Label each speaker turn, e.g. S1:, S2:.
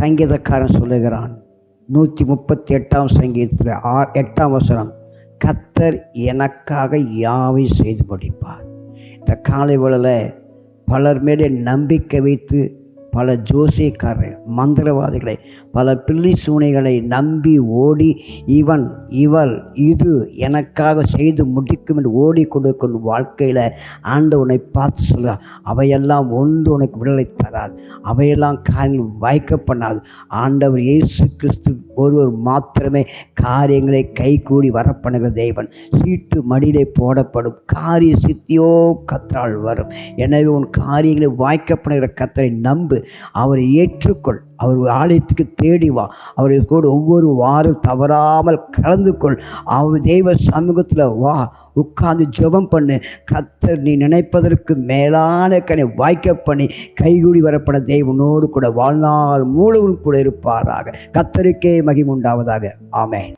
S1: சங்கீதக்காரன் சொல்லுகிறான் 138ஆம் சங்கீதத்தில் 8ஆம் வசனம், கர்த்தர் எனக்காக யாவை செய்து முடிப்பார். இந்த காலை வேளையில் பலர் மேலே நம்பிக்கை வைத்து பல ஜோசியக்காரரை, மந்திரவாதிகளை, பல பில்லி சூனைகளை நம்பி ஓடி இவள் இது எனக்காக செய்து முடிக்கும் என்று ஓடிக்கொண்டு வாழ்க்கையில் ஆண்டவனை பார்த்து சொல்ல, அவையெல்லாம் ஒன்று உனக்கு விடுதலை தராது, அவையெல்லாம் காரியங்கள் வாய்க்க பண்ணாது. ஆண்டவர் இயேசு கிறிஸ்து ஒருவர் மாத்திரமே காரியங்களை கைகூடி வரப்பண்ணுகிற தேவன். சீட்டு மடியிலே போடப்படும், காரிய சித்தியோ கர்த்தரால் வரும். எனவே உன் காரியங்களை வாய்க்கப்படுகிற கர்த்தரை நம்பு, அவரை ஏற்றுக்கொள், அவர் ஆலயத்துக்கு தேடி வா, அவரை கூட ஒவ்வொரு வாரம் தவறாமல் கலந்து கொள், அவர் தெய்வ சமூகத்தில் வா, உட்கார்ந்து ஜெபம் பண்ணு. கர்த்தர் நீ நினைப்பதற்கு மேலான கனை வாய்க்க பண்ணி கைகூடி வரப்பட தெய்வனோடு கூட வாழ்நாள் முழுவதும் கூட இருப்பாராக. கர்த்தருக்கே மகிமை உண்டாவதாக. ஆமென்.